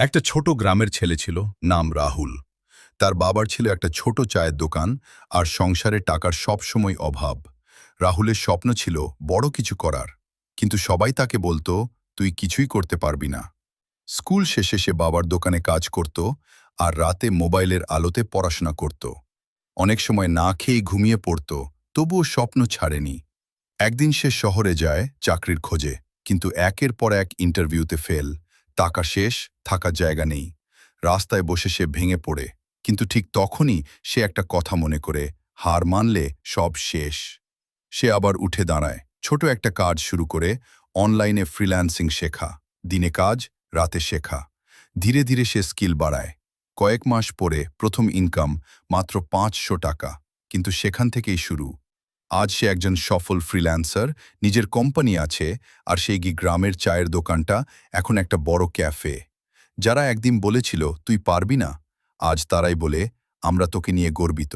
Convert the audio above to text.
একটা ছোট গ্রামের ছেলে ছিল, নাম রাহুল। তার বাবার ছিল একটা ছোট চায়ের দোকান, আর সংসারে টাকার সবসময় অভাব। রাহুলের স্বপ্ন ছিল বড় কিছু করার, কিন্তু সবাই তাকে বলতো, তুই কিছুই করতে পারবি না। স্কুল শেষে সে বাবার দোকানে কাজ করত, আর রাতে মোবাইলের আলোতে পড়াশোনা করত। অনেক সময় না খেয়েই ঘুমিয়ে পড়ত, তবুও স্বপ্ন ছাড়েনি। একদিন সে শহরে যায় চাকরির খোঁজে, কিন্তু একের পর এক ইন্টারভিউতে ফেল। টাকা শেষ, থাকার জায়গা নেই। রাস্তায় বসে সে ভেঙে পড়ে, কিন্তু ঠিক তখনই সে একটা কথা মনে করে, হার মানলে সব শেষ। সে আবার উঠে দাঁড়ায়, ছোট একটা কাজ শুরু করে, অনলাইনে ফ্রিল্যান্সিং শেখা। দিনে কাজ, রাতে শেখা। ধীরে ধীরে সে স্কিল বাড়ায়। কয়েক মাস পরে প্রথম ইনকাম মাত্র ৫০০ টাকা, কিন্তু সেখান থেকেই শুরু। আজ সে একজন সফল ফ্রিল্যান্সার, নিজের কোম্পানি আছে, আর সেই গ্রামের চায়ের দোকানটা এখন একটা বড় ক্যাফে। যারা একদিন বলেছিল তুই পারবি না, আজ তারাই বলে আমরা তোকে নিয়ে গর্বিত।